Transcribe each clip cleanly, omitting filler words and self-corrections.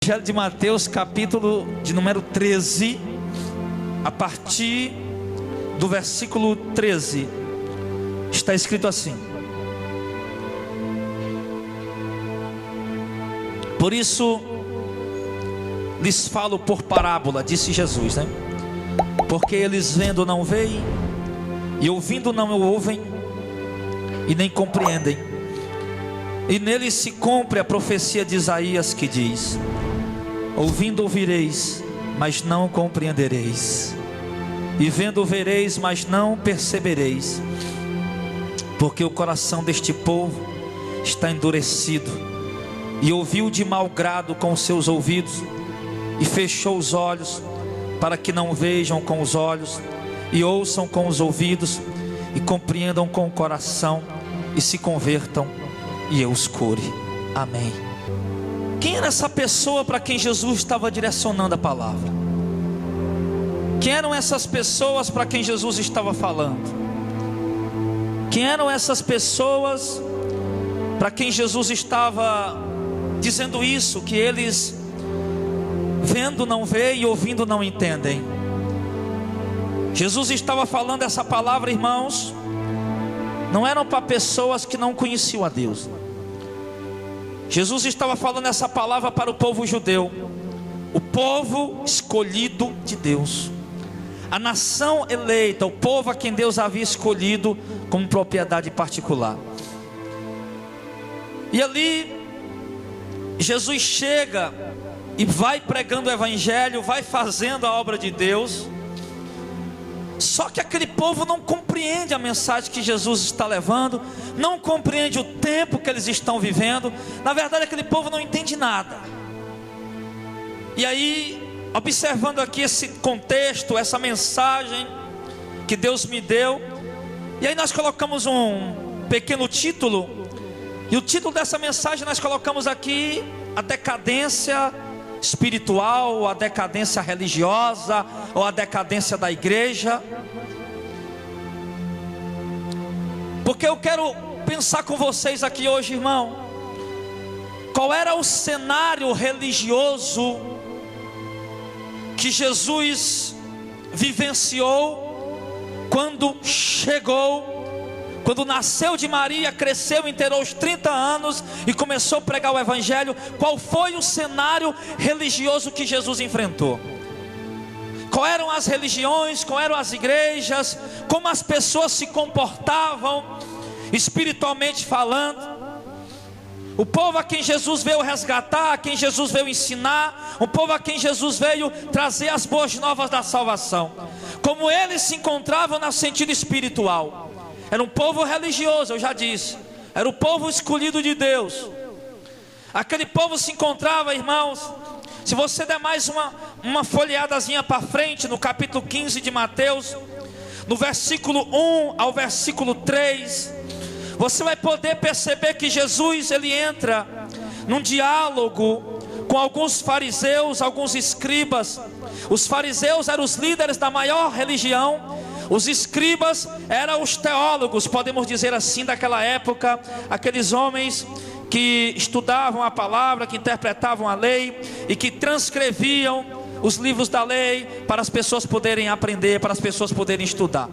Evangelho de Mateus, capítulo de número 13, a partir do versículo 13, está escrito assim: por isso lhes falo por parábola, disse Jesus, né? Porque eles vendo não veem, e ouvindo não ouvem, e nem compreendem. E nele se cumpre a profecia de Isaías que diz: ouvindo ouvireis, mas não compreendereis, e vendo vereis, mas não percebereis, porque o coração deste povo está endurecido, e ouviu de mau grado com os seus ouvidos, e fechou os olhos, para que não vejam com os olhos, e ouçam com os ouvidos, e compreendam com o coração, e se convertam, e eu os cure. Amém. Quem era essa pessoa para quem Jesus estava direcionando a palavra? Quem eram essas pessoas para quem Jesus estava falando? Quem eram essas pessoas para quem Jesus estava dizendo isso? Que eles vendo não veem e ouvindo não entendem. Jesus estava falando essa palavra, irmãos, não eram para pessoas que não conheciam a Deus. Jesus estava falando essa palavra para o povo judeu, o povo escolhido de Deus, a nação eleita, o povo a quem Deus havia escolhido como propriedade particular. E ali Jesus chega e vai pregando o evangelho, vai fazendo a obra de Deus. Só que aquele povo não compreende a mensagem que Jesus está levando, não compreende o tempo que eles estão vivendo. Na verdade, aquele povo não entende nada. E aí, observando aqui esse contexto, essa mensagem que Deus me deu, e aí nós colocamos um pequeno título, e o título dessa mensagem nós colocamos aqui: a decadência espiritual, ou a decadência religiosa, ou a decadência da igreja. Porque eu quero pensar com vocês aqui hoje, irmão, qual era o cenário religioso que Jesus vivenciou quando chegou, quando nasceu de Maria, cresceu, inteirou os 30 anos e começou a pregar o evangelho. Qual foi o cenário religioso que Jesus enfrentou? Qual eram as religiões, qual eram as igrejas, como as pessoas se comportavam espiritualmente falando? O povo a quem Jesus veio resgatar, a quem Jesus veio ensinar, o povo a quem Jesus veio trazer as boas novas da salvação, como eles se encontravam no sentido espiritual. Era um povo religioso, eu já disse, era o povo escolhido de Deus. Aquele povo se encontrava, irmãos, se você der mais uma folheadazinha para frente, no capítulo 15 de Mateus, no versículo 1 ao versículo 3, você vai poder perceber que Jesus, ele entra num diálogo com alguns fariseus, alguns escribas. Os fariseus eram os líderes da maior religião, os escribas eram os teólogos, podemos dizer assim, daquela época, aqueles homens que estudavam a palavra, que interpretavam a lei e que transcreviam os livros da lei para as pessoas poderem aprender, para as pessoas poderem estudar.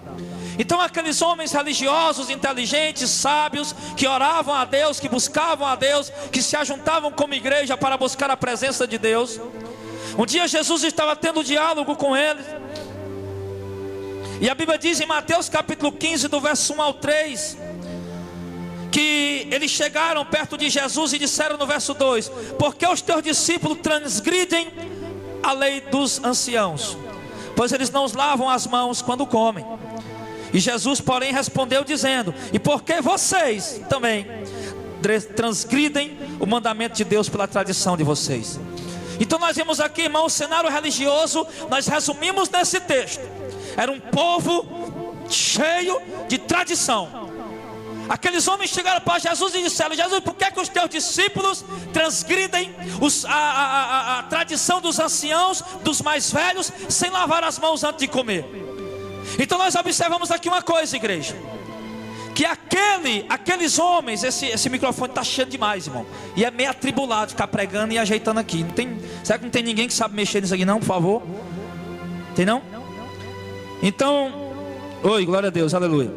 Então aqueles homens religiosos, inteligentes, sábios, que oravam a Deus, que buscavam a Deus, que se ajuntavam como igreja para buscar a presença de Deus. Um dia Jesus estava tendo diálogo com eles, e a Bíblia diz em Mateus capítulo 15, do verso 1 ao 3, que eles chegaram perto de Jesus e disseram no verso 2: porque os teus discípulos transgridem a lei dos anciãos, pois eles não lavam as mãos quando comem. E Jesus, porém, respondeu dizendo: e por que vocês também transgridem o mandamento de Deus pela tradição de vocês? Então nós vemos aqui, irmão, o cenário religioso, nós resumimos nesse texto. Era um povo cheio de tradição. Aqueles homens chegaram para Jesus e disseram: Jesus, por que os teus discípulos transgridem a tradição dos anciãos, dos mais velhos, sem lavar as mãos antes de comer? Então nós observamos aqui uma coisa, igreja, que aqueles homens, esse microfone está cheio demais, irmão, e é meio atribulado ficar pregando e ajeitando aqui. Será que não tem ninguém que sabe mexer nisso aqui não, por favor? Tem não? Então, oi, glória a Deus, aleluia.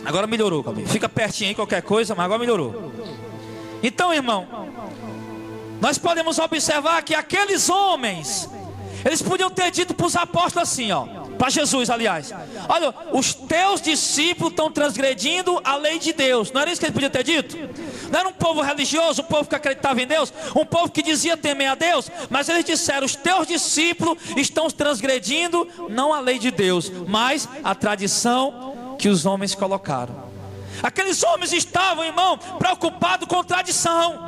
Agora melhorou, Calvin. Fica pertinho aí qualquer coisa, mas agora melhorou. Então, irmão, nós podemos observar que aqueles homens, eles podiam ter dito para os apóstolos assim, ó, para Jesus, aliás: olha, os teus discípulos estão transgredindo a lei de Deus. Não era isso que eles podiam ter dito? Não era um povo religioso, um povo que acreditava em Deus, um povo que dizia temer a Deus? Mas eles disseram: os teus discípulos estão transgredindo não a lei de Deus, mas a tradição que os homens colocaram. Aqueles homens estavam, irmão, preocupados com tradição.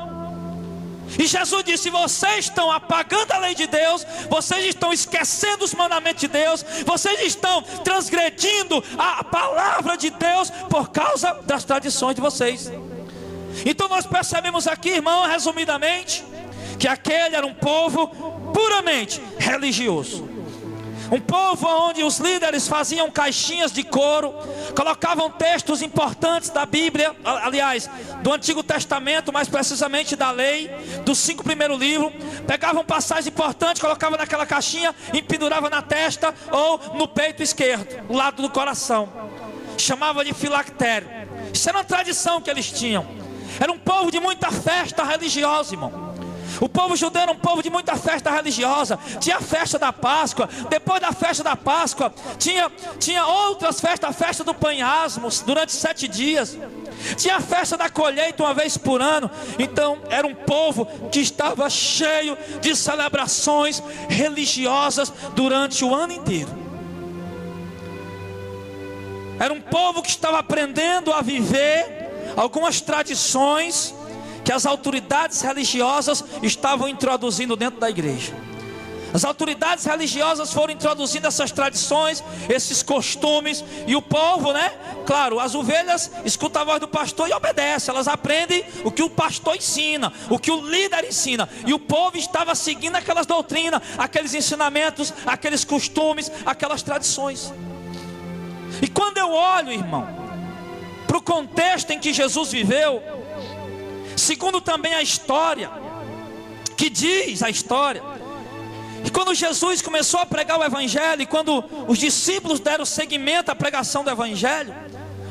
E Jesus disse: vocês estão apagando a lei de Deus, vocês estão esquecendo os mandamentos de Deus, vocês estão transgredindo a palavra de Deus por causa das tradições de vocês. Então nós percebemos aqui, irmão, resumidamente, que aquele era um povo puramente religioso. Um povo onde os líderes faziam caixinhas de couro, colocavam textos importantes da Bíblia, aliás, do Antigo Testamento, mais precisamente da lei, dos 5 primeiros livros. Pegavam passagens importantes, colocavam naquela caixinha e penduravam na testa ou no peito esquerdo, do lado do coração. Chamava de filactério. Isso era uma tradição que eles tinham. Era um povo de muita festa religiosa, irmão. O povo judeu era um povo de muita festa religiosa. Tinha a festa da Páscoa. Depois da festa da Páscoa tinha outras festas. A festa do pão e asmos durante 7 dias. Tinha a festa da colheita uma vez por ano. Então era um povo que estava cheio de celebrações religiosas durante o ano inteiro. Era um povo que estava aprendendo a viver algumas tradições que as autoridades religiosas estavam introduzindo dentro da igreja. As autoridades religiosas foram introduzindo essas tradições, esses costumes, e o povo, né? Claro, as ovelhas escutam a voz do pastor e obedecem. Elas aprendem o que o pastor ensina, o que o líder ensina. E o povo estava seguindo aquelas doutrinas, aqueles ensinamentos, aqueles costumes, aquelas tradições. E quando eu olho, irmão, para o contexto em que Jesus viveu, segundo também a história, que diz a história, que quando Jesus começou a pregar o Evangelho, e quando os discípulos deram seguimento à pregação do Evangelho,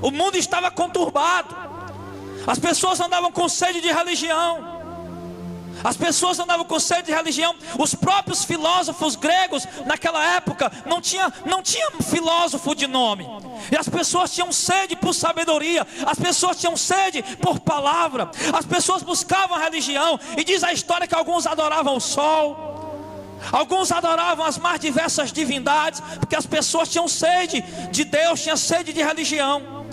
o mundo estava conturbado. As pessoas andavam com sede de religião. As pessoas andavam com sede de religião. Os próprios filósofos gregos naquela época não tinha filósofo de nome. E as pessoas tinham sede por sabedoria. As pessoas tinham sede por palavra. As pessoas buscavam a religião. E diz a história que alguns adoravam o sol, alguns adoravam as mais diversas divindades, porque as pessoas tinham sede de Deus, tinham sede de religião.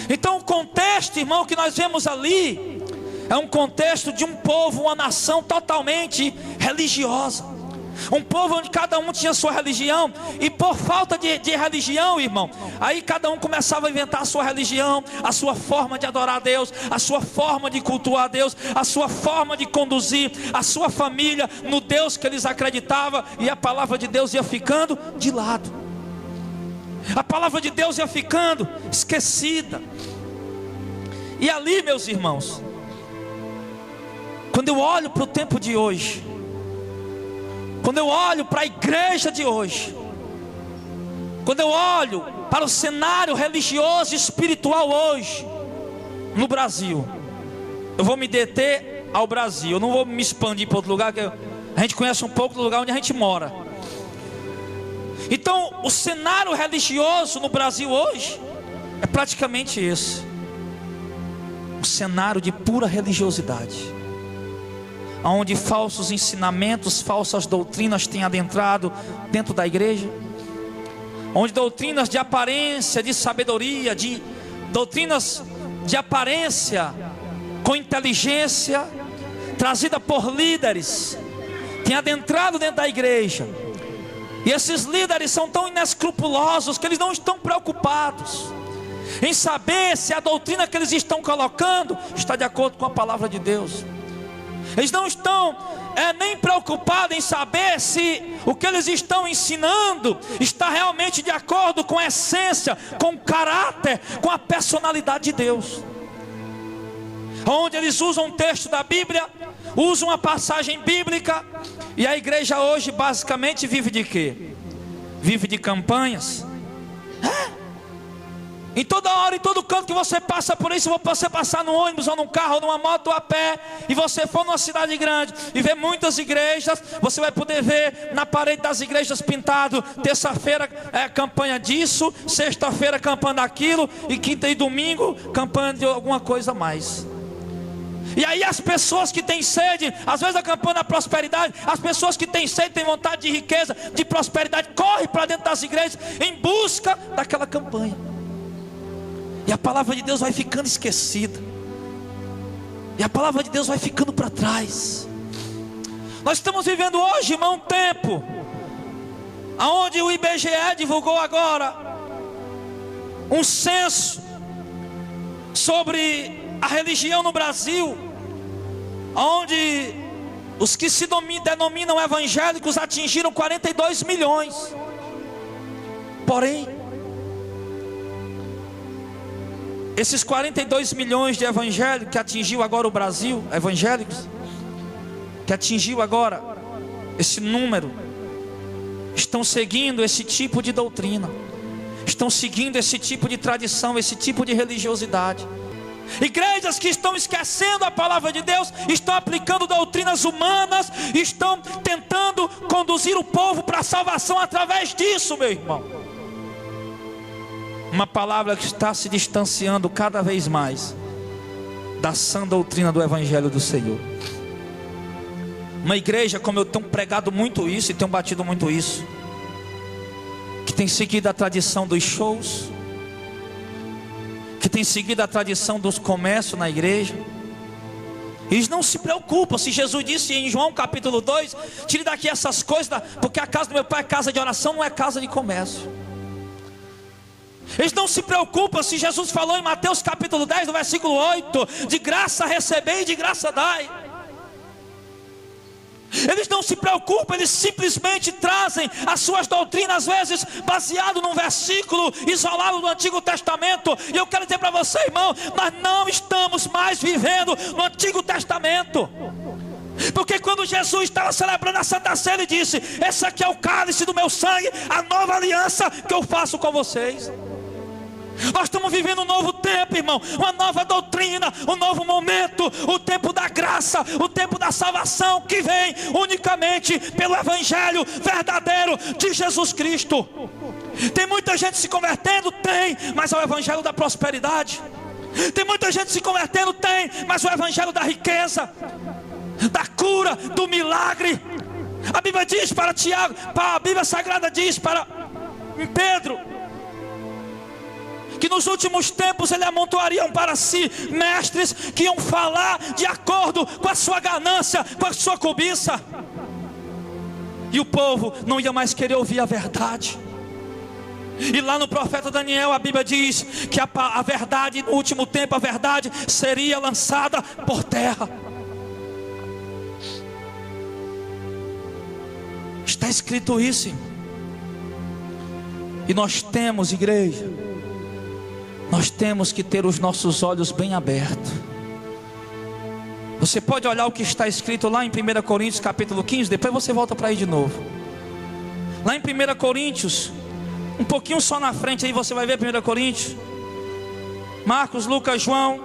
Então o contexto, irmão, que nós vemos ali é um contexto de um povo, uma nação totalmente religiosa. Um povo onde cada um tinha sua religião. E por falta de religião, irmão, aí cada um começava a inventar a sua religião, a sua forma de adorar a Deus, a sua forma de cultuar a Deus, a sua forma de conduzir a sua família no Deus que eles acreditavam. E a palavra de Deus ia ficando de lado. A palavra de Deus ia ficando esquecida. E ali, meus irmãos, quando eu olho para o tempo de hoje, quando eu olho para a igreja de hoje, quando eu olho para o cenário religioso e espiritual hoje no Brasil, eu vou me deter ao Brasil. Eu não vou me expandir para outro lugar, que a gente conhece um pouco do lugar onde a gente mora. Então o cenário religioso no Brasil hoje é praticamente esse: um cenário de pura religiosidade, onde falsos ensinamentos, falsas doutrinas têm adentrado dentro da igreja, onde doutrinas de aparência, de sabedoria, doutrinas de aparência com inteligência, trazida por líderes, têm adentrado dentro da igreja. E esses líderes são tão inescrupulosos que eles não estão preocupados em saber se a doutrina que eles estão colocando está de acordo com a palavra de Deus. Eles não estão nem preocupado em saber se o que eles estão ensinando está realmente de acordo com a essência, com o caráter, com a personalidade de Deus. Onde eles usam um texto da Bíblia, usam uma passagem bíblica, e a igreja hoje basicamente vive de quê? Vive de campanhas. Em toda hora, em todo canto que você passa por isso, se você passar no ônibus, ou num carro, ou numa moto, ou a pé, e você for numa cidade grande e ver muitas igrejas, você vai poder ver na parede das igrejas pintado: terça-feira é campanha disso, sexta-feira campanha daquilo, e quinta e domingo campanha de alguma coisa a mais. E aí as pessoas que têm sede, às vezes a campanha da prosperidade, as pessoas que têm sede, têm vontade de riqueza, de prosperidade, correm para dentro das igrejas em busca daquela campanha. E a palavra de Deus vai ficando esquecida. E a palavra de Deus vai ficando para trás. Nós estamos vivendo hoje, irmão, um tempo onde o IBGE divulgou agora um censo sobre a religião no Brasil, onde os que se denominam evangélicos atingiram 42 milhões. Porém, esses 42 milhões de evangélicos que atingiu agora o Brasil, evangélicos, que atingiu agora esse número, estão seguindo esse tipo de doutrina, estão seguindo esse tipo de tradição, esse tipo de religiosidade. Igrejas que estão esquecendo a palavra de Deus, estão aplicando doutrinas humanas, estão tentando conduzir o povo para a salvação através disso, meu irmão. Uma palavra que está se distanciando cada vez mais da sã doutrina do Evangelho do Senhor. Uma igreja, como eu tenho pregado muito isso e tenho batido muito isso, que tem seguido a tradição dos shows, que tem seguido a tradição dos comércios na igreja. Eles não se preocupam. Se Jesus disse em João capítulo 2: tire daqui essas coisas, porque a casa do meu pai é casa de oração, não é casa de comércio. Eles não se preocupam se Jesus falou em Mateus capítulo 10, no versículo 8: de graça recebei e de graça dai. Eles não se preocupam, eles simplesmente trazem as suas doutrinas, às vezes baseado num versículo isolado do Antigo Testamento. E eu quero dizer para você, irmão, nós não estamos mais vivendo no Antigo Testamento. Porque quando Jesus estava celebrando a Santa Ceia, ele disse: esse aqui é o cálice do meu sangue, a nova aliança que eu faço com vocês. Nós estamos vivendo um novo tempo, irmão, uma nova doutrina, um novo momento, o tempo da graça, o tempo da salvação, que vem unicamente pelo Evangelho verdadeiro de Jesus Cristo. Tem muita gente se convertendo? Tem, mas é o Evangelho da prosperidade. Tem muita gente se convertendo? Tem, mas o Evangelho da riqueza, da cura, do milagre. A Bíblia diz para Tiago, a Bíblia Sagrada diz para Pedro, que nos últimos tempos ele amontoariam para si mestres que iam falar de acordo com a sua ganância, com a sua cobiça, e o povo não ia mais querer ouvir a verdade. E lá no profeta Daniel a Bíblia diz que a verdade, no último tempo a verdade seria lançada por terra. Está escrito isso. E nós temos, igreja, nós temos que ter os nossos olhos bem abertos. Você pode olhar o que está escrito lá em 1 Coríntios capítulo 15. Depois você volta para aí de novo. Lá em 1 Coríntios, um pouquinho só na frente aí você vai ver 1 Coríntios, Marcos, Lucas, João,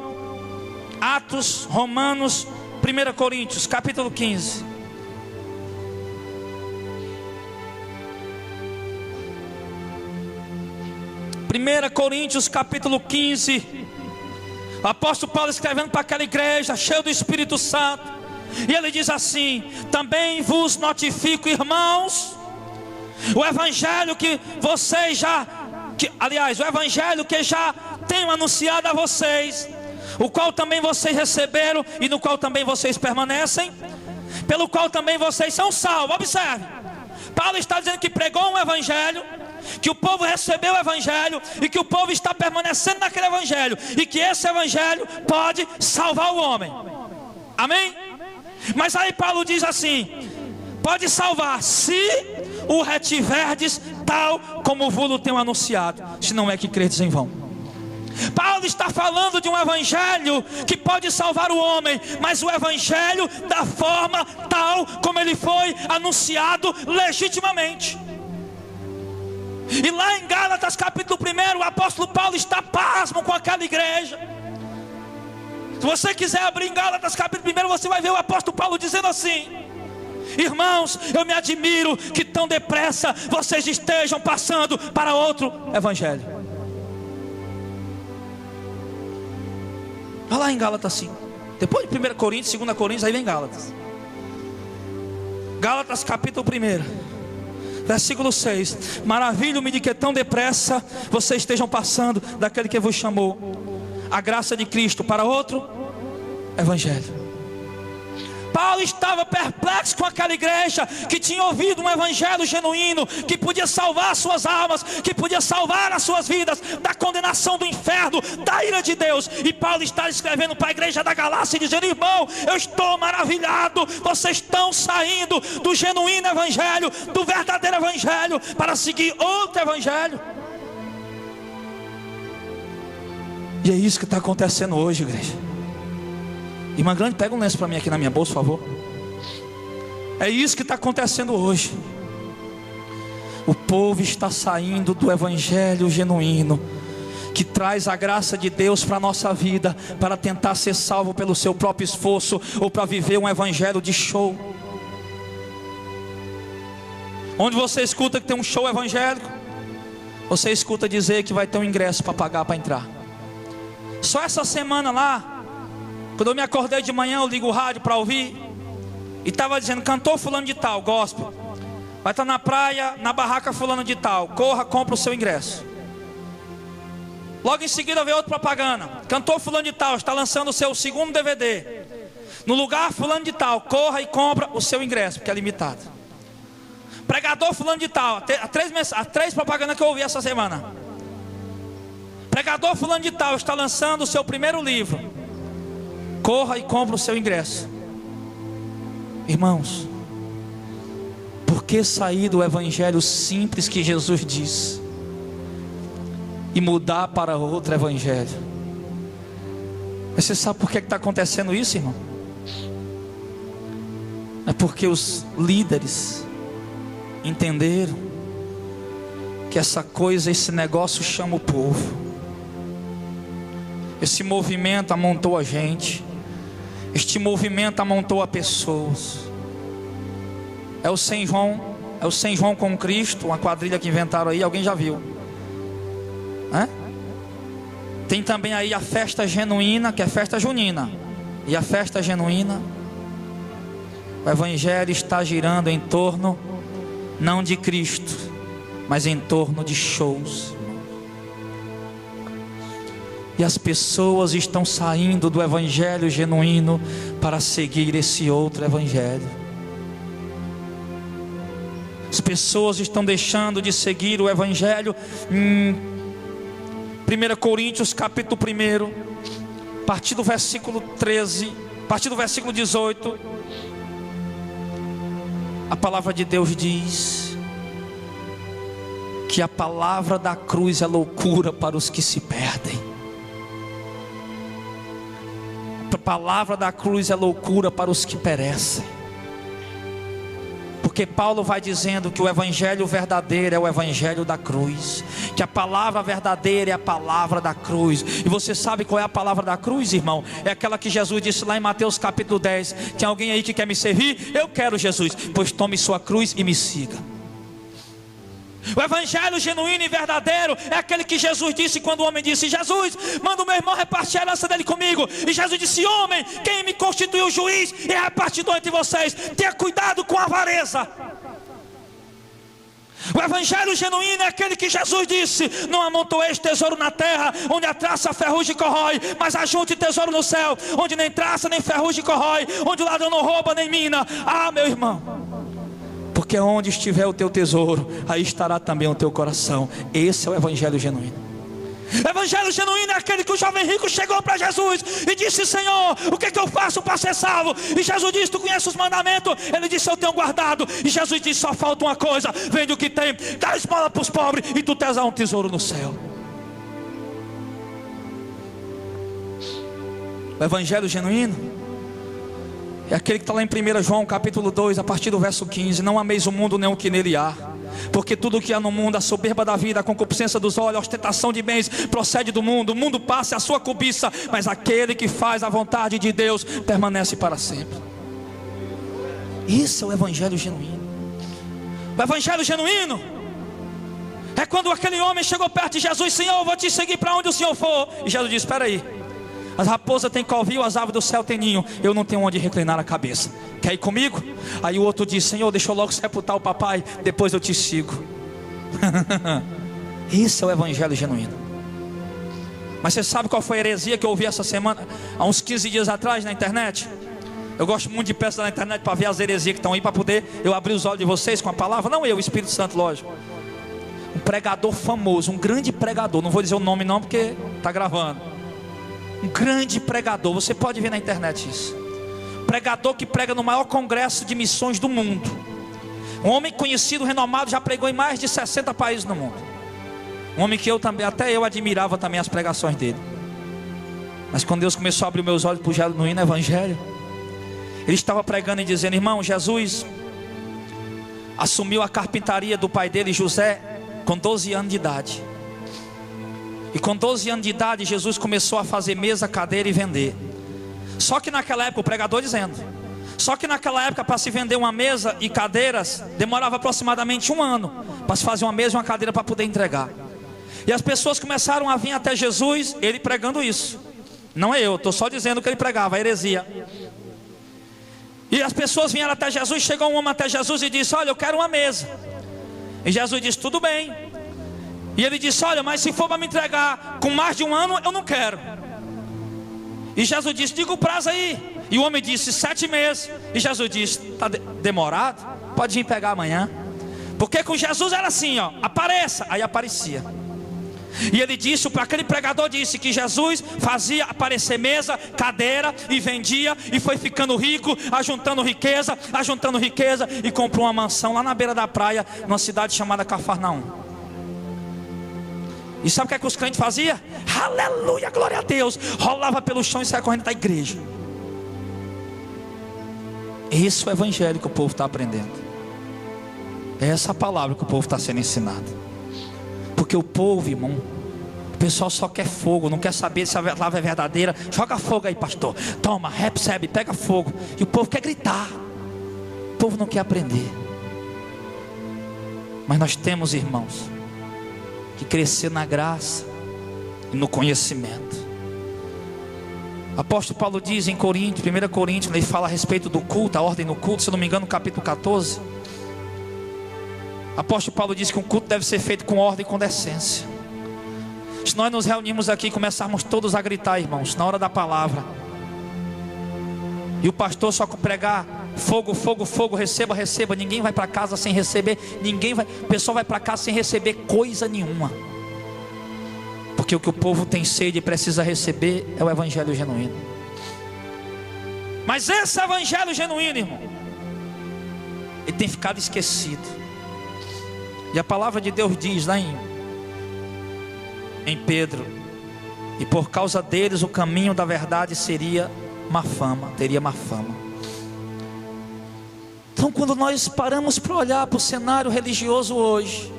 Atos, Romanos, 1 Coríntios capítulo 15. Primeira Coríntios capítulo 15. O apóstolo Paulo escrevendo para aquela igreja cheio do Espírito Santo, e ele diz assim: também vos notifico, irmãos, o evangelho que vocês já, o evangelho que já tenho anunciado a vocês, o qual também vocês receberam e no qual também vocês permanecem, pelo qual também vocês são salvos. Observe, Paulo está dizendo que pregou um evangelho, que o povo recebeu o evangelho e que o povo está permanecendo naquele evangelho, e que esse evangelho pode salvar o homem. Amém? Mas aí Paulo diz assim: pode salvar se o retiverdes tal como vos tenho anunciado, se não é que credes em vão. Paulo está falando de um evangelho que pode salvar o homem, mas o evangelho da forma tal como ele foi anunciado legitimamente. E lá em Gálatas capítulo 1, o apóstolo Paulo está pasmo com aquela igreja. Se você quiser abrir em Gálatas capítulo 1, você vai ver o apóstolo Paulo dizendo assim: irmãos, eu me admiro que tão depressa vocês estejam passando para outro evangelho. Olha lá em Gálatas 5. Depois de 1 Coríntios, 2 Coríntios, aí vem Gálatas. Gálatas capítulo 1, versículo 6. Maravilho-me de que tão depressa vocês estejam passando daquele que vos chamou a graça de Cristo para outro evangelho. Paulo estava perplexo com aquela igreja que tinha ouvido um evangelho genuíno, que podia salvar suas almas, que podia salvar as suas vidas da condenação do inferno, da ira de Deus. E Paulo está escrevendo para a igreja da Galácia, dizendo: irmão, eu estou maravilhado, vocês estão saindo do genuíno evangelho, do verdadeiro evangelho, para seguir outro evangelho. E é isso que está acontecendo hoje, igreja. Irmã Grande, pega um lenço para mim aqui na minha bolsa, por favor. É isso que está acontecendo hoje. O povo está saindo do evangelho genuíno, que traz a graça de Deus para a nossa vida, para tentar ser salvo pelo seu próprio esforço, ou para viver um evangelho de show. Onde você escuta que tem um show evangélico, você escuta dizer que vai ter um ingresso para pagar para entrar. Só essa semana lá, quando eu me acordei de manhã, eu ligo o rádio para ouvir, e estava dizendo: cantor fulano de tal, gospel, vai estar na praia, na barraca fulano de tal, corra, compra o seu ingresso. Logo em seguida veio outra propaganda: cantor fulano de tal está lançando o seu segundo DVD, no lugar fulano de tal, corra e compra o seu ingresso, porque é limitado. Pregador fulano de tal, há três propagandas que eu ouvi essa semana. Pregador fulano de tal está lançando o seu primeiro livro, corra e compra o seu ingresso. Irmãos, por que sair do evangelho simples que Jesus diz e mudar para outro evangelho? Mas você sabe por que está acontecendo isso, irmão? É porque os líderes entenderam que essa coisa, esse negócio chama o povo. Esse movimento amontou a gente. Este movimento amontou a pessoas. É o São João com Cristo, uma quadrilha que inventaram aí, alguém já viu? Tem também aí a festa genuína, que é festa junina. E a festa genuína, o evangelho está girando em torno, não de Cristo, mas em torno de shows. E as pessoas estão saindo do evangelho genuíno para seguir esse outro evangelho. As pessoas estão deixando de seguir o evangelho. 1 Coríntios capítulo 1, a partir do versículo 13, a partir do versículo 18, a palavra de Deus diz que a palavra da cruz é loucura para os que se perdem. A palavra da cruz é loucura para os que perecem. Porque Paulo vai dizendo que o evangelho verdadeiro é o evangelho da cruz, que a palavra verdadeira é a palavra da cruz. E você sabe qual é a palavra da cruz, irmão? É aquela que Jesus disse lá em Mateus capítulo 10: tem alguém aí que quer me servir? Eu quero, Jesus, pois tome sua cruz e me siga. O evangelho genuíno e verdadeiro é aquele que Jesus disse quando o homem disse: Jesus, manda o meu irmão repartir a herança dele comigo. E Jesus disse: homem, quem me constituiu juiz e repartidor entre vocês? Tenha cuidado com a avareza. O evangelho genuíno é aquele que Jesus disse: não amontoeis tesouro na terra, onde a traça, a ferrugem corrói, mas ajunte tesouro no céu, onde nem traça nem ferrugem corrói, onde o ladrão não rouba nem mina. Ah, meu irmão, porque onde estiver o teu tesouro, aí estará também o teu coração. Esse é o evangelho genuíno. Evangelho genuíno é aquele que o jovem rico chegou para Jesus e disse: Senhor, o que eu faço para ser salvo? E Jesus disse: tu conheces os mandamentos? Ele disse: eu tenho guardado. E Jesus disse: só falta uma coisa, vende o que tem, dá esmola para os pobres, e tu terás um tesouro no céu. O evangelho genuíno é aquele que está lá em 1 João capítulo 2, a partir do verso 15: não ameis o mundo nem o que nele há, porque tudo o que há no mundo, a soberba da vida, a concupiscência dos olhos, a ostentação de bens, procede do mundo. O mundo passa, a sua cobiça, mas aquele que faz a vontade de Deus permanece para sempre. Isso é o evangelho genuíno. O evangelho genuíno é quando aquele homem chegou perto de Jesus: Senhor, eu vou te seguir para onde o Senhor for. E Jesus disse: espera aí, as raposas têm covil, as aves do céu têm ninho, eu não tenho onde reclinar a cabeça. Quer ir comigo? Aí o outro disse: Senhor, deixa eu logo sepultar o papai, depois eu te sigo. Isso é o evangelho genuíno. Mas você sabe qual foi a heresia que eu ouvi essa semana, há uns 15 dias atrás na internet? Eu gosto muito de peças na internet para ver as heresias que estão aí, para poder eu abrir os olhos de vocês com a palavra. Não eu, o Espírito Santo, lógico. Um pregador famoso, um grande pregador, não vou dizer o nome não porque está gravando. Um grande pregador, você pode ver na internet isso. Pregador que prega no maior congresso de missões do mundo. Um homem conhecido, renomado, já pregou em mais de 60 países no mundo. Um homem que eu também, até eu admirava também as pregações dele. Mas quando Deus começou a abrir meus olhos para o genuíno evangelho, ele estava pregando e dizendo: irmão, Jesus assumiu a carpintaria do pai dele, José, com 12 anos de idade. E com 12 anos de idade, Jesus começou a fazer mesa, cadeira e vender. Só que naquela época, o pregador dizendo, só que naquela época, para se vender uma mesa e cadeiras, demorava aproximadamente 1 ano para se fazer uma mesa e uma cadeira para poder entregar. E as pessoas começaram a vir até Jesus, ele pregando isso. Não é eu, estou só dizendo o que ele pregava, a heresia. E as pessoas vieram até Jesus, chegou um homem até Jesus e disse: olha, eu quero uma mesa. E Jesus disse: tudo bem. E ele disse: olha, mas se for para me entregar com mais de 1 ano, eu não quero. E Jesus disse: diga o prazo aí. E o homem disse: 7 meses. E Jesus disse: está demorado? Pode vir pegar amanhã. Porque com Jesus era assim, ó, apareça. Aí aparecia. E ele disse, para aquele pregador disse que Jesus fazia aparecer mesa, cadeira e vendia, e foi ficando rico, ajuntando riqueza, e comprou uma mansão lá na beira da praia, numa cidade chamada Cafarnaum. E sabe o que é que os crentes faziam? Aleluia, glória a Deus. Rolava pelo chão e saia correndo da igreja. Esse é o evangelho que o povo está aprendendo. É essa palavra que o povo está sendo ensinado. Porque o povo, irmão, o pessoal só quer fogo, não quer saber se a palavra é verdadeira. Joga fogo aí, pastor. Toma, recebe, pega fogo. E o povo quer gritar. O povo não quer aprender. Mas nós temos, irmãos, que crescer na graça e no conhecimento. O apóstolo Paulo diz em Coríntios, 1 Coríntios, ele fala a respeito do culto, a ordem no culto, se não me engano, no capítulo 14. O apóstolo Paulo diz que um culto deve ser feito com ordem e com decência. Se nós nos reunirmos aqui e começarmos todos a gritar, irmãos, na hora da palavra, e o pastor só pregar fogo, fogo, fogo, receba, receba, ninguém vai para casa sem receber, o pessoal vai para casa sem receber coisa nenhuma. Porque o que o povo tem sede e precisa receber é o evangelho genuíno. Mas esse evangelho genuíno, irmão, ele tem ficado esquecido. E a palavra de Deus diz lá em Pedro: e por causa deles o caminho da verdade teria má fama. Então, quando nós paramos para olhar para o cenário religioso hoje,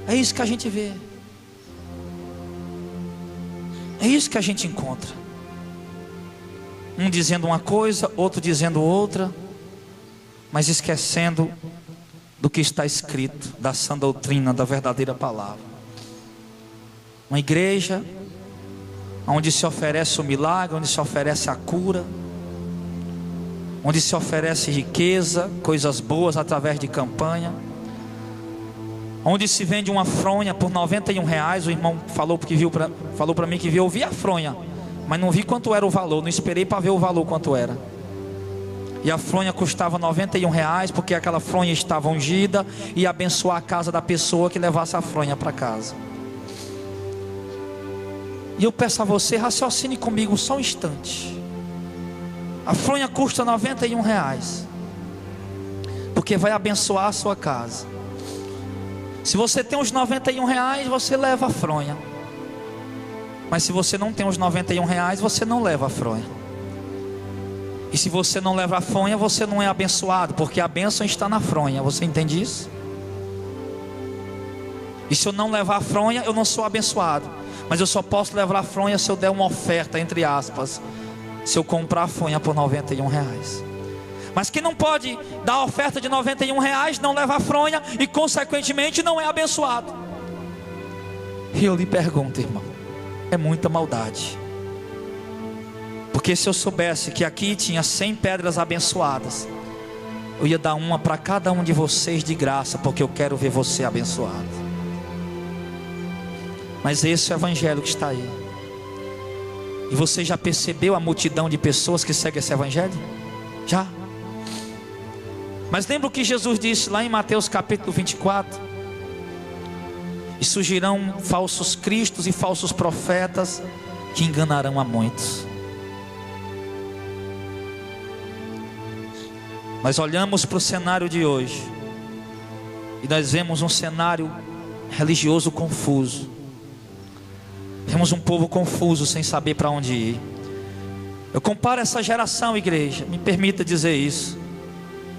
é isso que a gente vê. É isso que a gente encontra. Um dizendo uma coisa, outro dizendo outra, mas esquecendo do que está escrito, da sã doutrina, da verdadeira palavra. Uma igreja onde se oferece o milagre, onde se oferece a cura, onde se oferece riqueza, coisas boas através de campanha, onde se vende uma fronha por R$91. O irmão falou para mim que viu, eu vi a fronha, mas não vi quanto era o valor, não esperei para ver o valor quanto era. E a fronha custava R$91, porque aquela fronha estava ungida e ia abençoar a casa da pessoa que levasse a fronha para casa. E eu peço a você, raciocine comigo só um instante. A fronha custa R$91, porque vai abençoar a sua casa. Se você tem os R$91, você leva a fronha. Mas se você não tem os R$91, você não leva a fronha. E se você não leva a fronha, você não é abençoado, porque a bênção está na fronha. Você entende isso? E se eu não levar a fronha, eu não sou abençoado. Mas eu só posso levar a fronha se eu der uma oferta, entre aspas, se eu comprar a fronha por R$91. Mas quem não pode dar a oferta de R$91, não leva a fronha e consequentemente não é abençoado. E eu lhe pergunto, irmão, é muita maldade. Porque se eu soubesse que aqui tinha 100 pedras abençoadas, eu ia dar uma para cada um de vocês de graça, porque eu quero ver você abençoado. Mas esse é o evangelho que está aí. E você já percebeu a multidão de pessoas que seguem esse evangelho? Já. Mas lembra o que Jesus disse lá em Mateus capítulo 24? E surgirão falsos cristos e falsos profetas que enganarão a muitos. Nós olhamos para o cenário de hoje e nós vemos um cenário religioso confuso. Temos um povo confuso, sem saber para onde ir. Eu comparo essa geração, igreja, me permita dizer isso.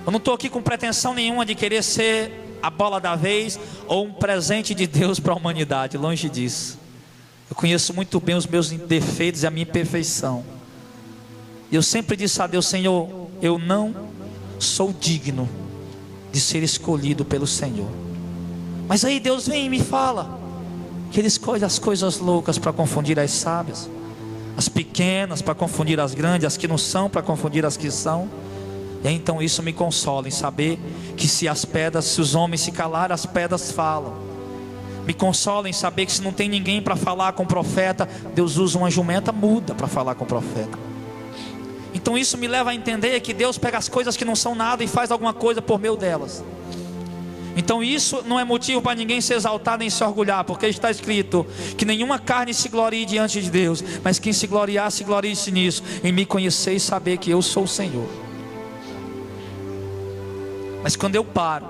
Eu não estou aqui com pretensão nenhuma de querer ser a bola da vez ou um presente de Deus para a humanidade, longe disso. Eu conheço muito bem os meus defeitos e a minha imperfeição. E eu sempre disse a Deus: Senhor, eu não sou digno de ser escolhido pelo Senhor. Mas aí Deus vem e me fala que Ele escolhe as coisas loucas para confundir as sábias, as pequenas para confundir as grandes, as que não são para confundir as que são. E então isso me consola em saber que se os homens se calarem, as pedras falam. Me consola em saber que se não tem ninguém para falar com o profeta, Deus usa uma jumenta muda para falar com o profeta. Então isso me leva a entender que Deus pega as coisas que não são nada e faz alguma coisa por meio delas. Então isso não é motivo para ninguém se exaltar nem se orgulhar, porque está escrito que nenhuma carne se glorie diante de Deus, mas quem se gloriar, se glorie-se nisso, em me conhecer e saber que eu sou o Senhor. Mas quando eu paro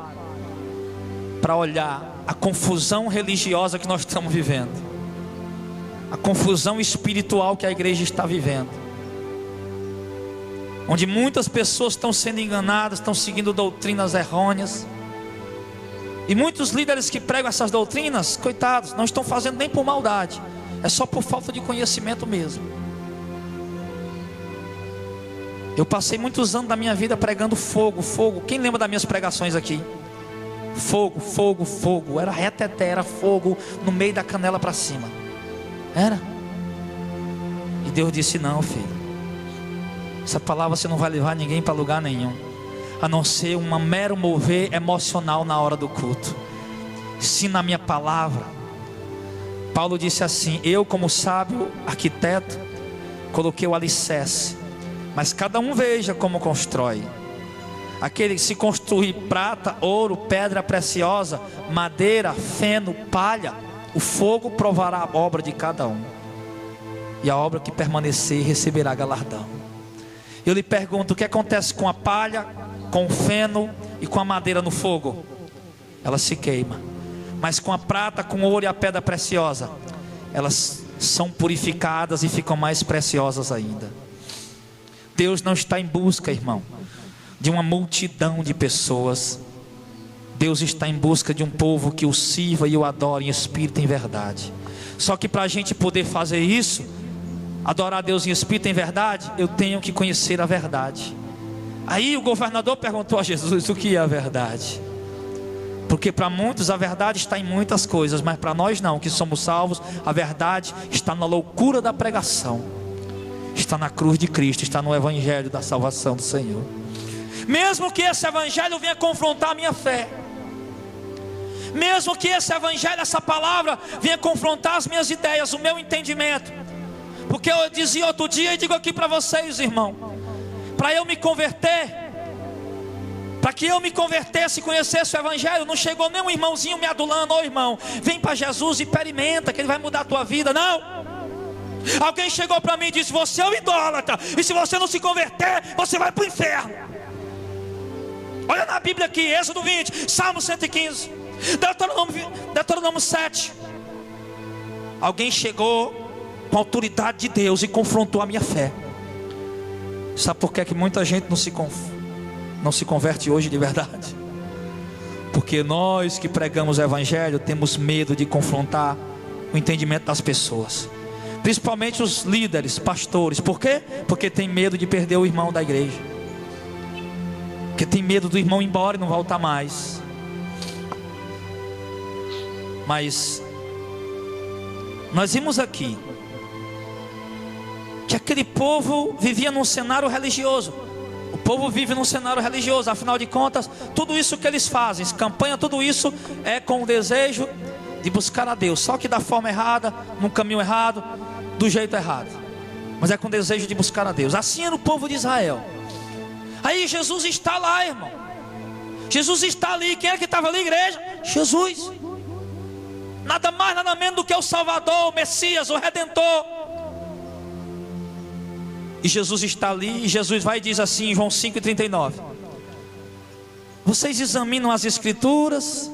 para olhar a confusão religiosa que nós estamos vivendo, a confusão espiritual que a igreja está vivendo, onde muitas pessoas estão sendo enganadas, estão seguindo doutrinas errôneas, e muitos líderes que pregam essas doutrinas, coitados, não estão fazendo nem por maldade, é só por falta de conhecimento mesmo. Eu passei muitos anos da minha vida pregando fogo, fogo. Quem lembra das minhas pregações aqui? Fogo, fogo, fogo. Era reteté, era fogo no meio da canela para cima. Era. E Deus disse: não, filho, essa palavra você não vai levar ninguém para lugar nenhum, a não ser um mero mover emocional na hora do culto. Ensina a minha palavra. Paulo disse assim: eu, como sábio arquiteto, coloquei o alicerce, mas cada um veja como constrói. Aquele que se construir prata, ouro, pedra preciosa, madeira, feno, palha, o fogo provará a obra de cada um, e a obra que permanecer receberá galardão. Eu lhe pergunto: o que acontece com a palha, com o feno e com a madeira no fogo? Ela se queima. Mas com a prata, com o ouro e a pedra preciosa, elas são purificadas e ficam mais preciosas ainda. Deus não está em busca, irmão, de uma multidão de pessoas. Deus está em busca de um povo que o sirva e o adore em espírito e em verdade. Só que para a gente poder fazer isso, adorar a Deus em espírito e em verdade, eu tenho que conhecer a verdade. Aí o governador perguntou a Jesus: o que é a verdade? Porque para muitos a verdade está em muitas coisas, mas para nós não, que somos salvos, a verdade está na loucura da pregação, está na cruz de Cristo, está no evangelho da salvação do Senhor. Mesmo que esse evangelho venha confrontar a minha fé, mesmo que esse evangelho, essa palavra venha confrontar as minhas ideias, o meu entendimento, porque eu dizia outro dia e digo aqui para vocês, irmão, para eu me converter, para que eu me convertesse e conhecesse o evangelho, não chegou nenhum irmãozinho me adulando: ô irmão, vem para Jesus e experimenta que Ele vai mudar a tua vida. Não, Alguém chegou para mim e disse: você é um idólatra, e se você não se converter, você vai para o inferno. Olha na Bíblia aqui, Êxodo 20, Salmo 115, Deuteronômio 7. Alguém chegou com a autoridade de Deus e confrontou a minha fé. Sabe por que muita gente não se converte hoje de verdade? Porque nós que pregamos o Evangelho temos medo de confrontar o entendimento das pessoas, principalmente os líderes, pastores. Por quê? Porque tem medo de perder o irmão da igreja, porque tem medo do irmão ir embora e não voltar mais. Mas nós vimos aqui que aquele povo vivia num cenário religioso. O povo vive num cenário religioso. Afinal de contas, tudo isso que eles fazem, campanha, tudo isso é com o desejo de buscar a Deus, só que da forma errada, no caminho errado, do jeito errado, mas é com o desejo de buscar a Deus. Assim era o povo de Israel. Aí Jesus está lá, irmão. Jesus está ali. Quem é que estava ali, igreja? Jesus. Nada mais, nada menos do que o Salvador, o Messias, o Redentor. E Jesus está ali, e Jesus vai e diz assim em João 5,39: vocês examinam as Escrituras.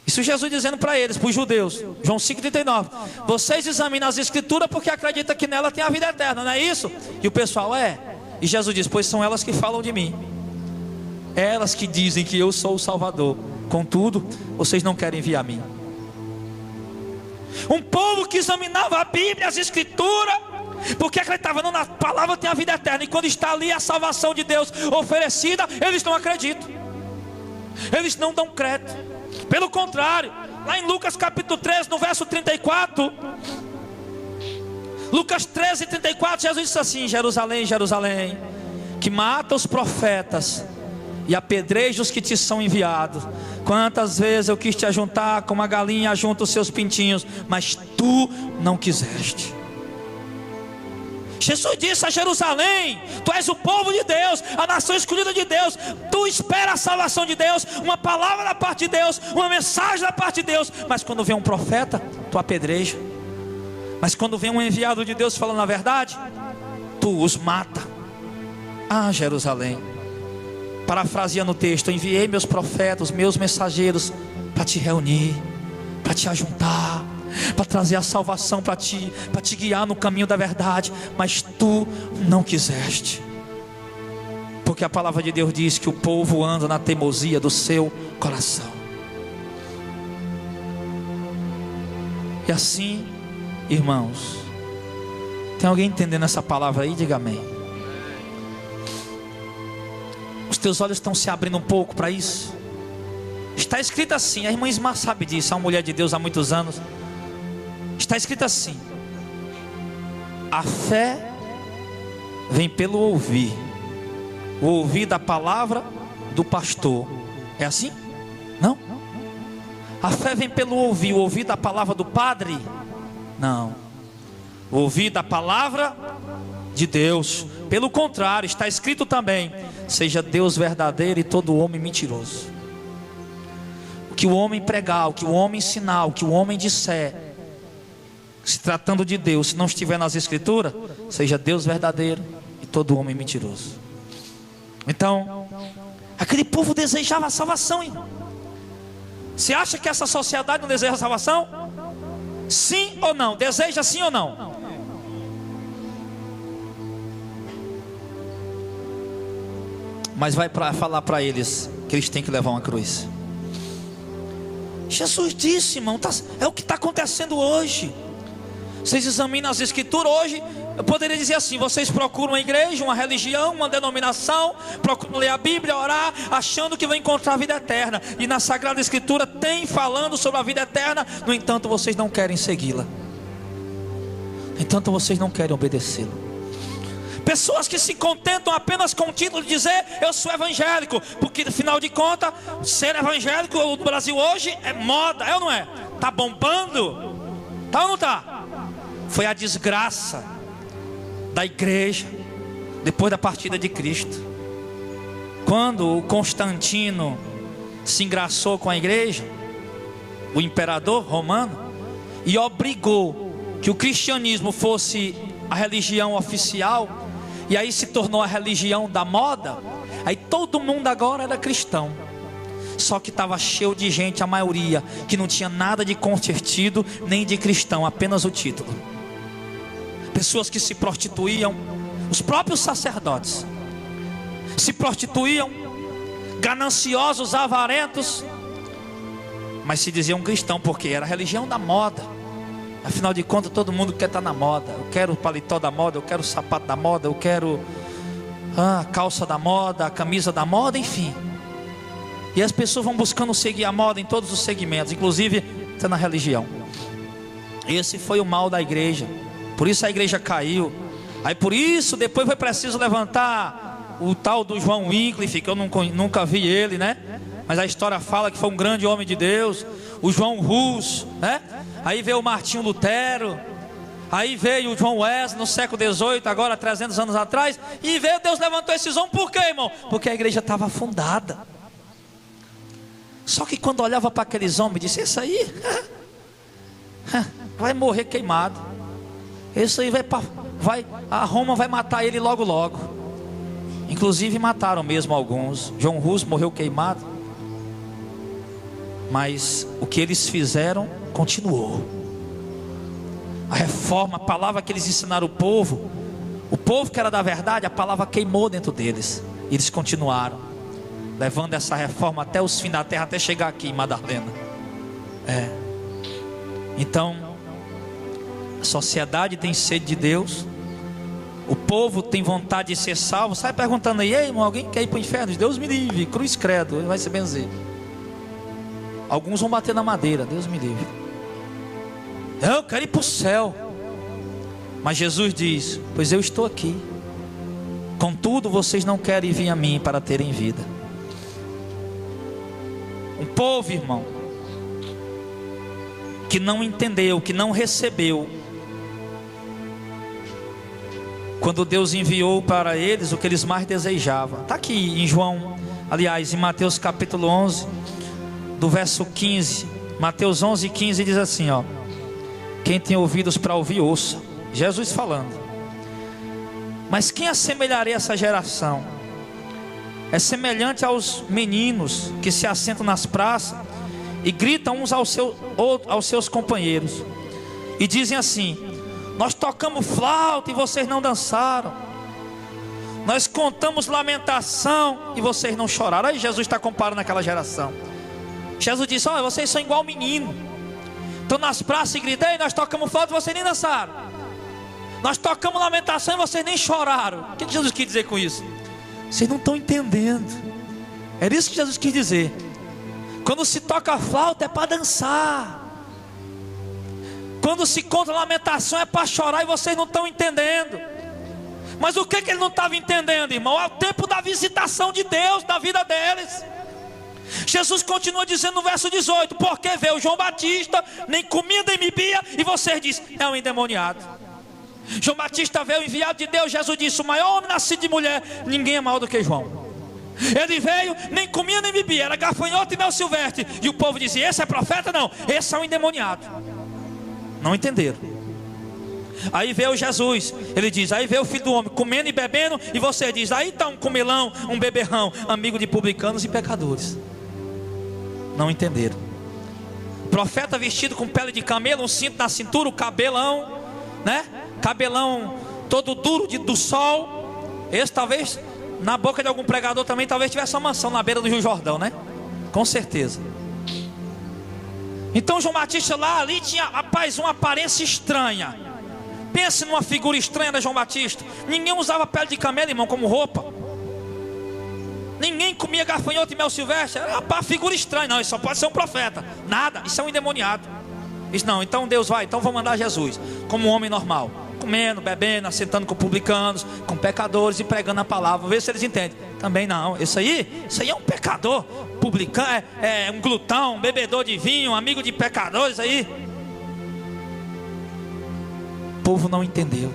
Isso Jesus dizendo para eles, para os judeus, João 5,39: vocês examinam as Escrituras porque acreditam que nela tem a vida eterna, não é isso? E o pessoal: é. E Jesus diz: pois são elas que falam de mim, elas que dizem que eu sou o Salvador, contudo, vocês não querem vir a mim. Um povo que examinava a Bíblia, as Escrituras, porque acreditava, não, na palavra tem a vida eterna, e quando está ali a salvação de Deus oferecida, eles não acreditam, eles não dão crédito. Pelo contrário, lá em Lucas capítulo 13, no verso 34, Lucas 13, 34, Jesus disse assim: Jerusalém, Jerusalém, que mata os profetas e apedreja os que te são enviados, quantas vezes eu quis te ajuntar como a galinha ajunta os seus pintinhos, mas tu não quiseste. Jesus disse a Jerusalém: tu és o povo de Deus, a nação escolhida de Deus, tu espera a salvação de Deus, uma palavra da parte de Deus, uma mensagem da parte de Deus, mas quando vem um profeta, tu apedreja. Mas quando vem um enviado de Deus falando a verdade, tu os mata. Ah, Jerusalém, parafraseando o texto: eu enviei meus profetas, meus mensageiros, para te reunir, para te ajuntar, para trazer a salvação para te guiar no caminho da verdade, mas tu não quiseste. Porque a palavra de Deus diz que o povo anda na teimosia do seu coração. E assim, irmãos, tem alguém entendendo essa palavra aí? Diga amém. Os teus olhos estão se abrindo um pouco para isso? Está escrito assim, a irmã Ismar sabe disso, é uma mulher de Deus há muitos anos. Está escrito assim: a fé vem pelo ouvir, o ouvir da palavra do pastor. É assim? Não? A fé vem pelo ouvir, o ouvir da palavra do padre? Não. O ouvir da palavra de Deus. Pelo contrário, está escrito também: seja Deus verdadeiro e todo homem mentiroso. O que o homem pregar, o que o homem ensinar, o que o homem disser, se tratando de Deus, se não estiver nas Escrituras, seja Deus verdadeiro e todo homem mentiroso. Então, aquele povo desejava a salvação, irmão. Você acha que essa sociedade não deseja a salvação? Sim ou não? Deseja sim ou não? Mas vai falar para eles que eles têm que levar uma cruz. Jesus disse, irmão, é o que está acontecendo hoje. Vocês examinam as Escrituras hoje. Eu poderia dizer assim: vocês procuram uma igreja, uma religião, uma denominação, procuram ler a Bíblia, orar, achando que vão encontrar a vida eterna. E na Sagrada Escritura tem falando sobre a vida eterna. No entanto, vocês não querem segui-la. No entanto, vocês não querem obedecê-la. Pessoas que se contentam apenas com o título de dizer: eu sou evangélico. Porque afinal de contas, ser evangélico no Brasil hoje é moda, é ou não é? Está bombando? Está ou não está? Foi a desgraça da igreja depois da partida de Cristo. Quando o Constantino se engraçou com a igreja, o imperador romano, e obrigou que o cristianismo fosse a religião oficial, e aí se tornou a religião da moda, aí todo mundo agora era cristão. Só que estava cheio de gente, a maioria, que não tinha nada de convertido, nem de cristão, apenas o título. Pessoas que se prostituíam, os próprios sacerdotes se prostituíam, gananciosos, avarentos, mas se diziam cristão, porque era a religião da moda. Afinal de contas, todo mundo quer estar na moda. Eu quero o paletó da moda, eu quero o sapato da moda, eu quero a calça da moda, a camisa da moda, enfim. E as pessoas vão buscando seguir a moda em todos os segmentos, inclusive até na religião. Esse foi o mal da igreja. Por isso a igreja caiu. Aí por isso depois foi preciso levantar o tal do João Wycliffe, que eu nunca vi ele, né? Mas a história fala que foi um grande homem de Deus. O João Hus, né? Aí veio o Martinho Lutero. Aí veio o João Wesley no século XVIII, agora 300 anos atrás. E veio, Deus levantou esses homens, por quê, irmão? Porque a igreja estava afundada. Só que quando olhava para aqueles homens, disse: esse aí vai morrer queimado. Esse aí a Roma vai matar ele logo logo. Inclusive mataram mesmo alguns. João Hus morreu queimado. Mas o que eles fizeram continuou. A reforma, a palavra que eles ensinaram o povo que era da verdade, a palavra queimou dentro deles. E eles continuaram levando essa reforma até os fins da terra, até chegar aqui em Madalena. Então, a sociedade tem sede de Deus, o povo tem vontade de ser salvo. Sai perguntando aí: ei, irmão, alguém quer ir para o inferno? Deus me livre, cruz credo, ele vai se benzer. Alguns vão bater na madeira, Deus me livre. Eu quero ir para o céu. Mas Jesus diz: pois eu estou aqui. Contudo, vocês não querem vir a mim para terem vida. Um povo, irmão, que não entendeu, que não recebeu, quando Deus enviou para eles o que eles mais desejavam. Está aqui em Mateus capítulo 11, do verso 15. Mateus 11, 15 diz assim, ó: quem tem ouvidos para ouvir, ouça. Jesus falando. Mas quem assemelharia essa geração? É semelhante aos meninos que se assentam nas praças e gritam uns aos seus companheiros e dizem assim: nós tocamos flauta e vocês não dançaram, nós contamos lamentação e vocês não choraram. Aí Jesus está comparando aquela geração. Jesus disse: olha, vocês são igual menino, estão nas praças e gritam: nós tocamos flauta e vocês nem dançaram, nós tocamos lamentação e vocês nem choraram. O que Jesus quis dizer com isso? Vocês não estão entendendo. Era isso que Jesus quis dizer. Quando se toca flauta é para dançar, quando se conta lamentação é para chorar, e vocês não estão entendendo. Mas o que ele não estava entendendo, irmão? É o tempo da visitação de Deus na vida deles. Jesus continua dizendo no verso 18: porque veio João Batista, nem comia nem bebia, e vocês dizem: é um endemoniado. João Batista veio enviado de Deus. Jesus disse: o maior homem nascido de mulher, ninguém é maior do que João. Ele veio, nem comia nem bebia, era gafanhoto e mel silvestre. E o povo dizia: esse é profeta? Não, esse é um endemoniado. Não entenderam. Aí veio Jesus, ele diz: aí veio o Filho do Homem comendo e bebendo, e você diz: aí está um comelão, um beberrão, amigo de publicanos e pecadores. Não entenderam. Profeta vestido com pele de camelo, um cinto na cintura, o cabelão, né? Cabelão todo duro do sol. Esse talvez na boca de algum pregador também talvez tivesse uma mansão na beira do Rio Jordão, né? Com certeza. Então João Batista lá ali tinha, rapaz, uma aparência estranha. Pense numa figura estranha da João Batista. Ninguém usava pele de camelo, irmão, como roupa. Ninguém comia gafanhoto e mel silvestre. Era uma figura estranha. Não, isso só pode ser um profeta. Nada, isso é um endemoniado. Isso não, então Deus vai, então vou mandar Jesus como um homem normal, comendo, bebendo, assentando com publicanos, com pecadores e pregando a palavra. Vê se eles entendem. Também não, isso aí é um pecador, publicano, é um glutão, um bebedor de vinho, um amigo de pecadores aí. O povo não entendeu.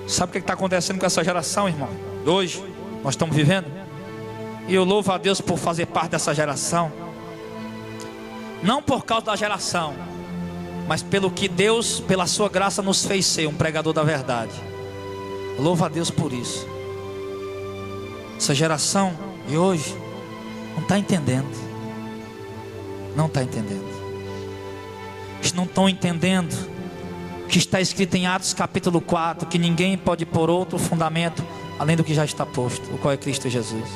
Sabe o que está acontecendo com essa geração, irmão? Hoje nós estamos vivendo, e eu louvo a Deus por fazer parte dessa geração. Não por causa da geração, mas pelo que Deus, pela sua graça, nos fez ser um pregador da verdade. Louva a Deus por isso. Essa geração de hoje não está entendendo. Não está entendendo. Eles não estão entendendo o que está escrito em Atos capítulo 4, que ninguém pode pôr outro fundamento além do que já está posto, o qual é Cristo Jesus.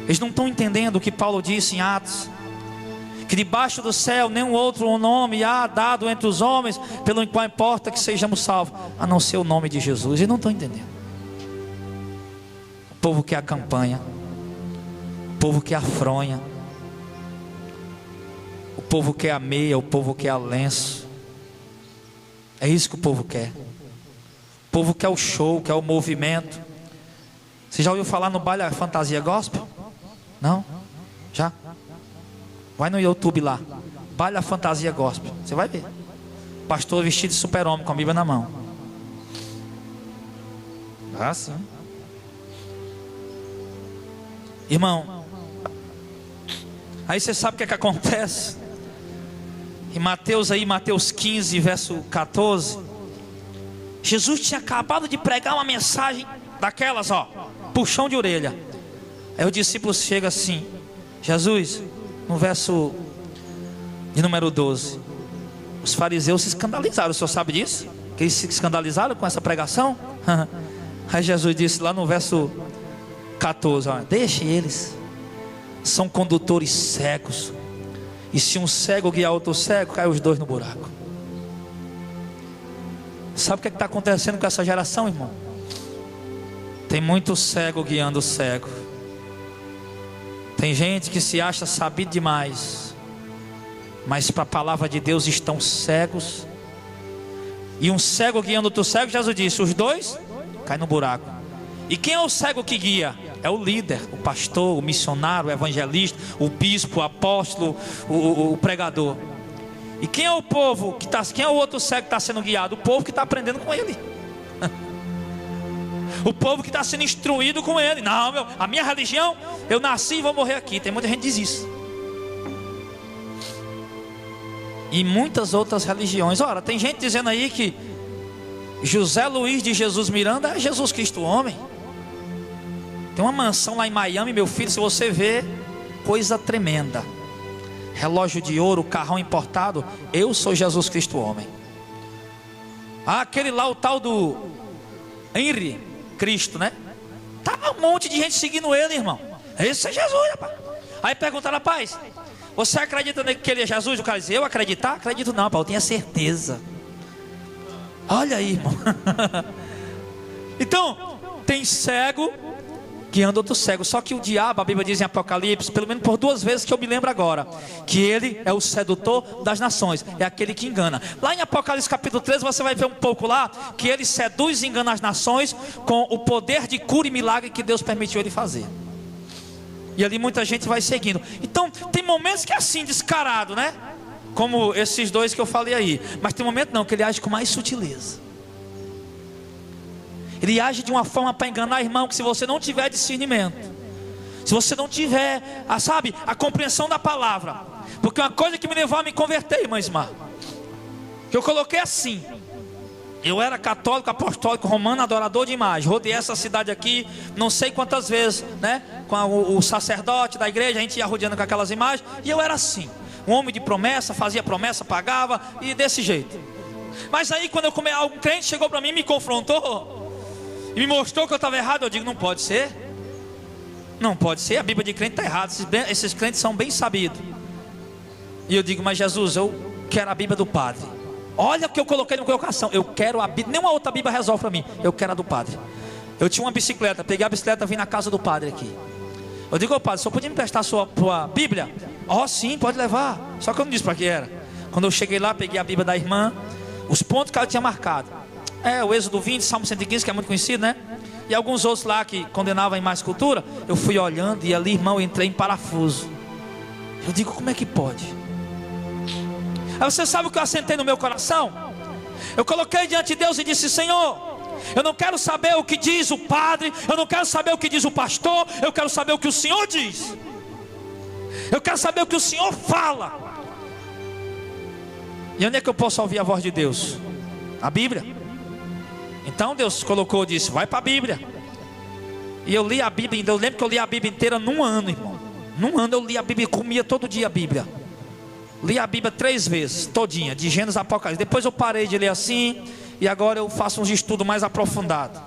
Eles não estão entendendo o que Paulo disse em Atos, que debaixo do céu nenhum outro nome há dado entre os homens, pelo qual importa que sejamos salvos, a não ser o nome de Jesus. Eles não estão entendendo. O povo quer a campanha, o povo quer a fronha, o povo quer a meia, o povo quer a lenço. É isso que o povo quer. O povo quer o show, quer o movimento. Você já ouviu falar no baile fantasia gospel? Não? Já? Vai no YouTube lá, baile a fantasia gospel, você vai ver. Pastor vestido de super-homem com a Bíblia na mão. Ah, sim. Irmão, aí você sabe o que é que acontece? Em Mateus 15, verso 14, Jesus tinha acabado de pregar uma mensagem daquelas, puxão de orelha. Aí os discípulos chegam assim: Jesus, no verso de número 12, os fariseus se escandalizaram. O senhor sabe disso? Que eles se escandalizaram com essa pregação? Aí Jesus disse lá no verso 14: deixe eles, são condutores cegos, e se um cego guiar outro cego, cai os dois no buraco. Sabe o que está acontecendo com essa geração, irmão? Tem muito cego guiando o cego. Tem gente que se acha sabido demais, mas para a palavra de Deus estão cegos. E um cego guiando outro cego, Jesus disse, os dois caem no buraco. E quem é o cego que guia? É o líder, o pastor, o missionário, o evangelista, o bispo, o apóstolo, o pregador. E quem é o povo que está? Quem é o outro cego que está sendo guiado? O povo que está aprendendo com ele. O povo que está sendo instruído com ele. Não, a minha religião, eu nasci e vou morrer aqui. Tem muita gente que diz isso. E muitas outras religiões. Ora, tem gente dizendo aí que José Luiz de Jesus Miranda é Jesus Cristo homem. Tem uma mansão lá em Miami, meu filho, se você ver, coisa tremenda. Relógio de ouro, carrão importado. Eu sou Jesus Cristo homem. Aquele lá, o tal do Henry Cristo, né? Tava um monte de gente seguindo ele, irmão. Esse é Jesus, rapaz. Aí perguntaram, rapaz, você acredita que ele é Jesus? O cara disse, eu acreditar? Acredito não, rapaz, eu tenho certeza. Olha aí, irmão. Então, tem cego que anda outro cego. Só que o diabo, a Bíblia diz em Apocalipse, pelo menos por 2 vezes que eu me lembro agora, que ele é o sedutor das nações, é aquele que engana. Lá em Apocalipse capítulo 13 você vai ver um pouco lá, que ele seduz e engana as nações com o poder de cura e milagre que Deus permitiu ele fazer. E ali muita gente vai seguindo. Então tem momentos que é assim, descarado, né? Como esses 2 que eu falei aí. Mas tem momento não, que ele age com mais sutileza. Ele age de uma forma para enganar, irmão, que se você não tiver discernimento, se você não tiver, a compreensão da palavra. Porque uma coisa que me levou a me converter, irmã Ismar, que eu coloquei assim: eu era católico, apostólico, romano, adorador de imagem. Rodei essa cidade aqui, não sei quantas vezes, né? Com o sacerdote da igreja, a gente ia rodeando com aquelas imagens. E eu era assim, um homem de promessa, fazia promessa, pagava, e desse jeito. Mas aí quando algum crente chegou para mim e me confrontou e me mostrou que eu estava errado, eu digo, não pode ser. Não pode ser, a Bíblia de crente está errada. Esses crentes são bem sabidos. E eu digo, mas Jesus, eu quero a Bíblia do padre. Olha o que eu coloquei no meu coração. Eu quero a Bíblia, nenhuma outra Bíblia resolve para mim. Eu quero a do padre. Eu tinha uma bicicleta, peguei a bicicleta e vim na casa do padre aqui. Eu digo, ô padre, o senhor podia me prestar a sua Bíblia? Sim, pode levar. Só que eu não disse para que era. Quando eu cheguei lá, peguei a Bíblia da irmã, os pontos que ela tinha marcado. O Êxodo 20, Salmo 115, que é muito conhecido, né? E alguns outros lá que condenavam em mais cultura. Eu fui olhando e ali, irmão, eu entrei em parafuso. Eu digo, como é que pode? Aí você sabe o que eu assentei no meu coração? Eu coloquei diante de Deus e disse, Senhor, eu não quero saber o que diz o padre, eu não quero saber o que diz o pastor, eu quero saber o que o Senhor diz. Eu quero saber o que o Senhor fala. E onde é que eu posso ouvir a voz de Deus? A Bíblia. Então Deus colocou, disse, vai para a Bíblia. E eu li a Bíblia, eu lembro que eu li a Bíblia inteira num ano, irmão. Num ano eu li a Bíblia, comia todo dia a Bíblia. Li a Bíblia 3 vezes, todinha, de Gênesis a Apocalipse. Depois eu parei de ler assim, e agora eu faço uns estudos mais aprofundados.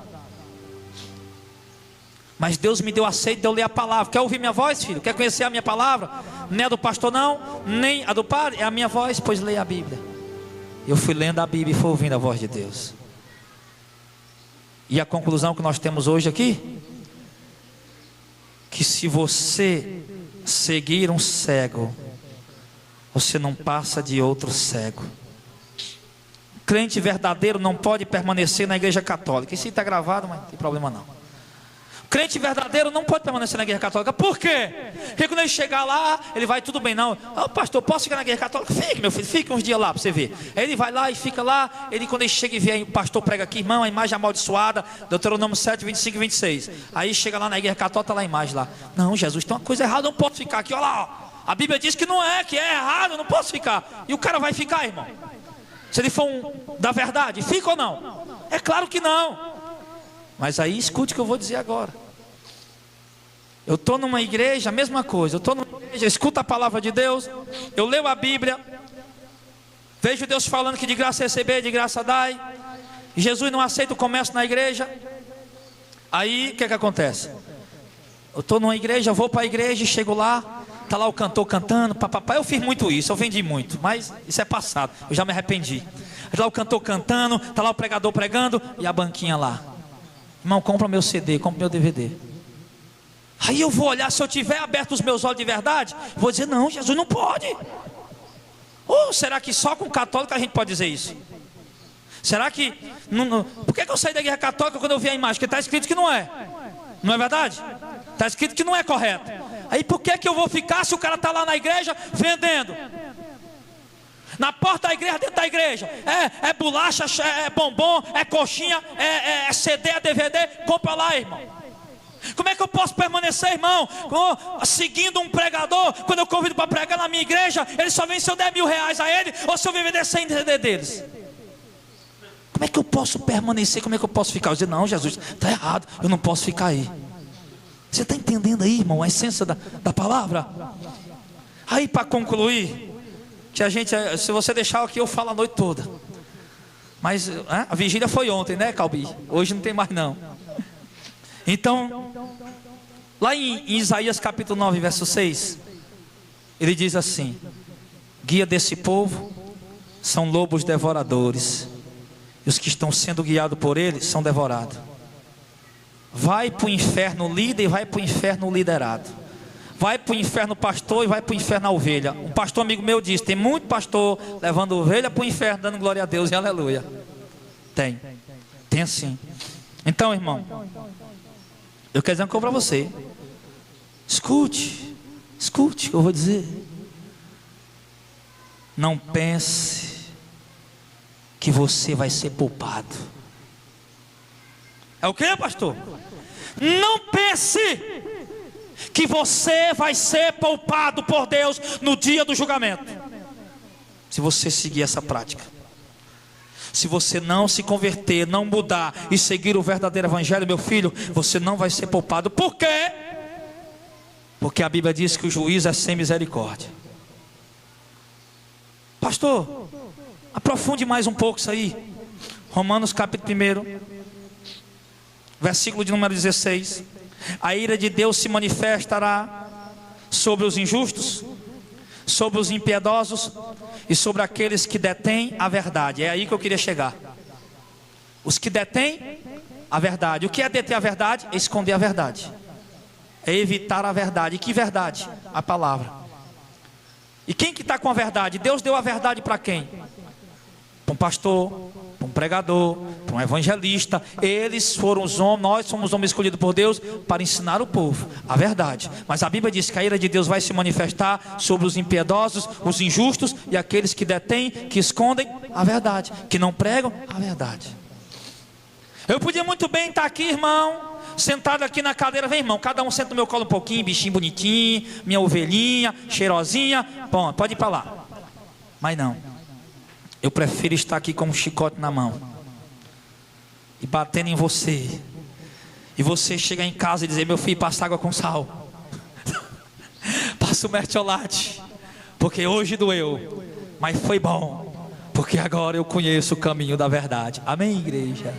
Mas Deus me deu aceito de eu ler a palavra. Quer ouvir minha voz, filho? Quer conhecer a minha palavra? Nem a do pastor não, nem a do padre, é a minha voz, pois leia a Bíblia. Eu fui lendo a Bíblia e fui ouvindo a voz de Deus. E a conclusão que nós temos hoje aqui, que se você seguir um cego, você não passa de outro cego. Crente verdadeiro não pode permanecer na igreja católica. Isso está gravado, mas não tem problema não. Crente verdadeiro não pode permanecer na igreja católica. Por quê? Porque quando ele chegar lá, ele vai, tudo bem, não. Pastor, posso ficar na igreja católica? Fique, meu filho, fique uns dias lá para você ver. Aí ele vai lá e fica lá. Ele, quando ele chega e vê, o pastor prega aqui, irmão, a imagem amaldiçoada, Deuteronômio 7, 25 e 26. Aí chega lá na igreja católica, está lá a imagem lá. Não, Jesus, tem uma coisa errada, eu não posso ficar aqui, olha lá. Ó. A Bíblia diz que não é, que é errado, eu não posso ficar. E o cara vai ficar, irmão. Se ele for da verdade, fica ou não? É claro que não. Mas aí escute o que eu vou dizer agora. Eu estou numa igreja, a mesma coisa. Eu estou numa igreja, escuto a palavra de Deus, eu leio a Bíblia, vejo Deus falando que de graça receber, de graça dai. E Jesus não aceita o comércio na igreja. Aí o que acontece? Eu estou numa igreja, vou para a igreja e chego lá, está lá o cantor cantando, papapá. Eu fiz muito isso, eu vendi muito, mas isso é passado, eu já me arrependi. Está lá o cantor cantando, está lá o pregador pregando e a banquinha lá. Irmão, compra meu CD, compra meu DVD. Aí eu vou olhar, se eu tiver aberto os meus olhos de verdade, vou dizer, não, Jesus não pode. Ou será que só com católico a gente pode dizer isso? Será que... Por que eu saí da igreja católica quando eu vi a imagem? Porque está escrito que não é. Não é verdade? Está escrito que não é correto. Aí por que eu vou ficar se o cara está lá na igreja vendendo? Na porta da igreja, dentro da igreja. É bolacha, é bombom, é coxinha, é CD, é DVD. Compra lá, irmão. Como é que eu posso permanecer, irmão, seguindo um pregador? Quando eu convido para pregar na minha igreja, ele só vem se eu der R$1.000 a ele, ou se eu vender 100 CD deles. Como é que eu posso permanecer? Como é que eu posso ficar? Eu digo, não, Jesus, está errado, eu não posso ficar aí. Você está entendendo aí, irmão, a essência da palavra? Aí para concluir, que a gente, se você deixar aqui, eu falo a noite toda. Mas a vigília foi ontem, né, Calbi? Hoje não tem mais não. Então, lá em Isaías capítulo 9, verso 6, ele diz assim: guia desse povo são lobos devoradores, e os que estão sendo guiados por ele são devorados. Vai para o inferno o líder e vai para o inferno o liderado. Vai para o inferno o pastor e vai para o inferno a ovelha. Um pastor amigo meu disse, tem muito pastor levando ovelha para o inferno, dando glória a Deus e aleluia. Tem sim. Então, irmão, eu quero dizer uma coisa para você. Escute o que eu vou dizer. Não pense que você vai ser poupado. É o que, pastor? Não pense que você vai ser poupado por Deus no dia do julgamento, se você seguir essa prática. Se você não se converter, não mudar e seguir o verdadeiro evangelho, meu filho, você não vai ser poupado. Por quê? Porque a Bíblia diz que o juiz é sem misericórdia. Pastor, aprofunde mais um pouco isso aí. Romanos capítulo 1, versículo de número 16. A ira de Deus se manifestará sobre os injustos, sobre os impiedosos e sobre aqueles que detêm a verdade. É aí que eu queria chegar. Os que detêm a verdade. O que é deter a verdade? É esconder a verdade, é evitar a verdade. E que verdade? A palavra. E quem que está com a verdade? Deus deu a verdade para quem? Para um pastor, para um pregador, para um evangelista. Eles foram os homens, nós somos homens escolhidos por Deus para ensinar o povo a verdade. Mas a Bíblia diz que a ira de Deus vai se manifestar sobre os impiedosos, os injustos e aqueles que detêm, que escondem a verdade, que não pregam a verdade. Eu podia muito bem estar aqui, irmão, sentado aqui na cadeira. Vem, irmão, cada um senta no meu colo um pouquinho, bichinho bonitinho, minha ovelhinha, cheirosinha. Bom, pode ir para lá. Mas não. Eu prefiro estar aqui com um chicote na mão e batendo em você, e você chegar em casa e dizer: meu filho, passa água com sal, passa o mertiolate, porque hoje doeu, mas foi bom, porque agora eu conheço o caminho da verdade. Amém, igreja?